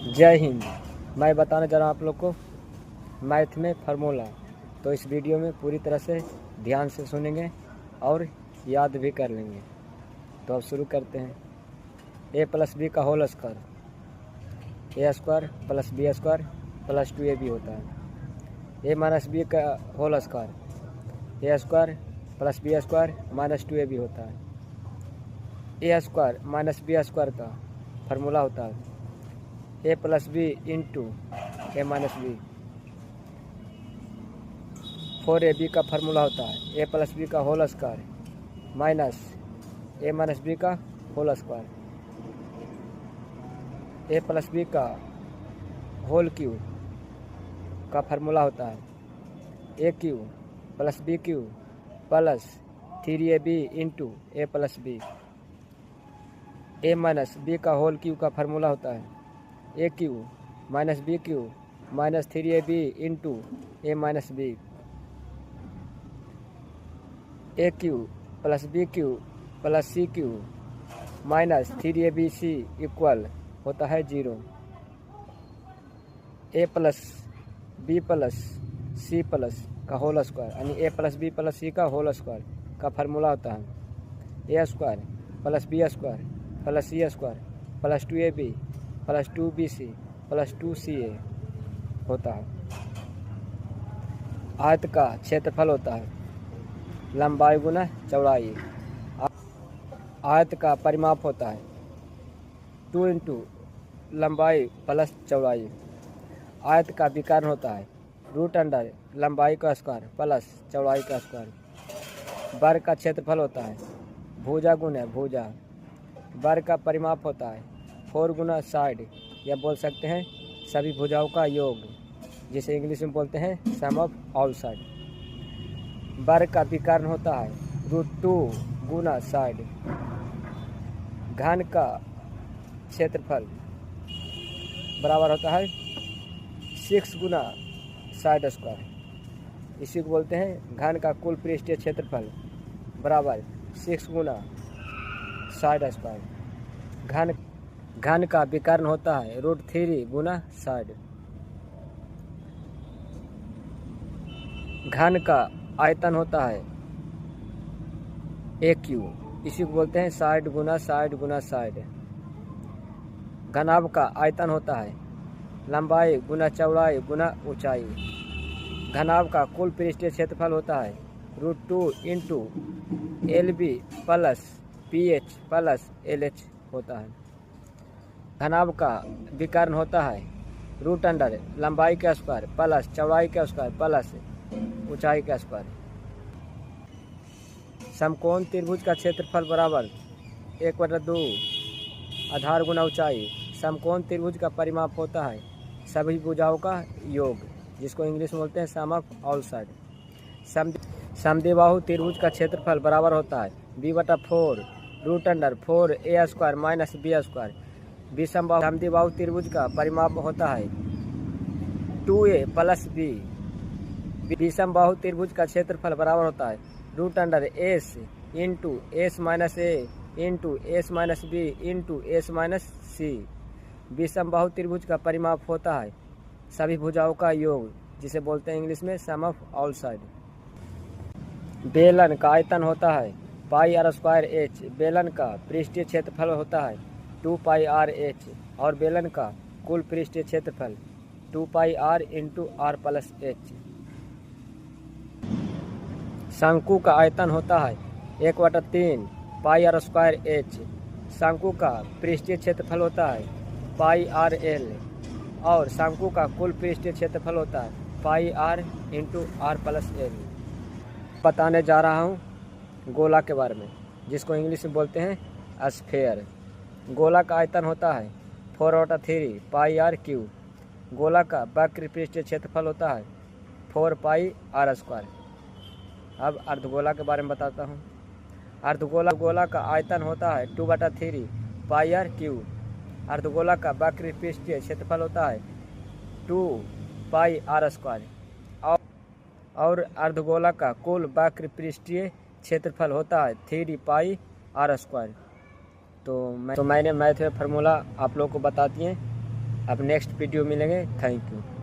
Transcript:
जय हिंद। मैं बताने जा रहा हूँ आप लोग को मैथ में फार्मूला। तो इस वीडियो में पूरी तरह से ध्यान से सुनेंगे और याद भी कर लेंगे। तो अब शुरू करते हैं। ए प्लस बी का whole square, A square plus B square plus 2ab होता है। ए माइनस बी का whole square, A square plus B square minus 2ab होता है। A square minus B square का फार्मूला होता है A plus B into A minus B. 4ab का formula होता है ए प्लस बी का whole square minus A minus B का whole square. A plus B का होल क्यू का फार्मूला होता है A cube plus B cube plus 3ab into A plus B. A minus B का whole cube का formula होता है A cube minus B cube minus 3ab into A minus B. A cube plus B cube plus C cube minus 3abc equal होता है 0। A plus B plus C plus का whole square यानी A plus B plus C का whole square का formula होता है A square plus B square plus C square plus 2ab plus 2bc plus 2ca होता है। आयत का क्षेत्रफल होता है लंबाई गुना चौड़ाई। आयत का परिमाप होता है 2 इंटू लंबाई प्लस चौड़ाई। आयत का विकर्ण होता है रूट अंडर लंबाई का स्क्वायर प्लस चौड़ाई का स्क्वायर। वर्ग का क्षेत्रफल होता है भुजा गुना भुजा। वर्ग का परिमाप होता है 4 गुना साइड, या बोल सकते हैं सभी भुजाओं का योग, जिसे इंग्लिश में बोलते हैं सम ऑफ ऑल साइड। वर्ग का विकर्ण होता है √2 गुना साइड। घन का क्षेत्रफल बराबर होता है 6 गुना साइड स्क्वायर। इसी को बोलते हैं घन का कुल पृष्ठीय क्षेत्रफल बराबर 6 गुना साइड स्क्वायर। घन का विकर्ण होता है √3 गुना साइड। घन का आयतन होता है ए क्यू, इसी को बोलते हैं साइड गुना साइड गुना साइड। घनाभ का आयतन होता है लंबाई गुना चौड़ाई गुना ऊंचाई। घनाभ का कुल पृष्ठीय क्षेत्रफल होता है √2 into LB plus PH plus LH होता है। घनाभ का विकर्ण होता है रूट अंडर लंबाई का स्क्वायर प्लस चौड़ाई का स्क्वायर प्लस ऊंचाई का स्क्वायर। समकोण त्रिभुज का क्षेत्रफल बराबर 1/2 आधार गुना ऊंचाई। समकोण त्रिभुज का परिमाप होता है सभी भुजाओं का योग, जिसको इंग्लिश में बोलते हैं सम ऑफ ऑल साइड। समद्विबाहु त्रिभुज का क्षेत्रफल बराबर होता है b/4 root under 4a square minus b square. समद्विबाहु त्रिभुज का परिमाप होता है 2a प्लस b। विषमबाहु त्रिभुज का क्षेत्रफल बराबर होता है root under s into s minus a into s minus b into s minus c। विषमबाहु त्रिभुज का परिमाप होता है सभी भुजाओं का योग, जिसे बोलते हैं इंग्लिश में सम ऑफ ऑल साइड। बेलन का आयतन होता है πr²h। बेलन का पृष्ठीय क्षेत्रफल होता है 2πrh और बेलन का कुल पृष्ठीय क्षेत्रफल 2πr into r plus h। शंकु का आयतन होता है 1/3 πr²h। शंकु का पृष्ठीय क्षेत्रफल होता है πrl और शंकु का कुल पृष्ठीय क्षेत्रफल होता है πr into r plus l। बताने जा रहा हूँ गोला के बारे में, जिसको इंग्लिश में बोलते हैं स्फेयर। गोला का आयतन होता है 4/3 πr3। गोला का वक्र पृष्ठीय क्षेत्रफल होता है 4πr²। अब अर्धगोला के बारे में बताता हूँ। अर्धगोला का आयतन होता है 2/3 πr3। अर्धगोला का वक्र पृष्ठीय क्षेत्रफल होता है 2πr²। और अर्धगोला का कुल वक्र पृष्ठीय क्षेत्रफल होता है 3πr²। तो मैंने मैथ में फार्मूला आप लोग को बता दिए। अब नेक्स्ट वीडियो मिलेंगे। Thank you.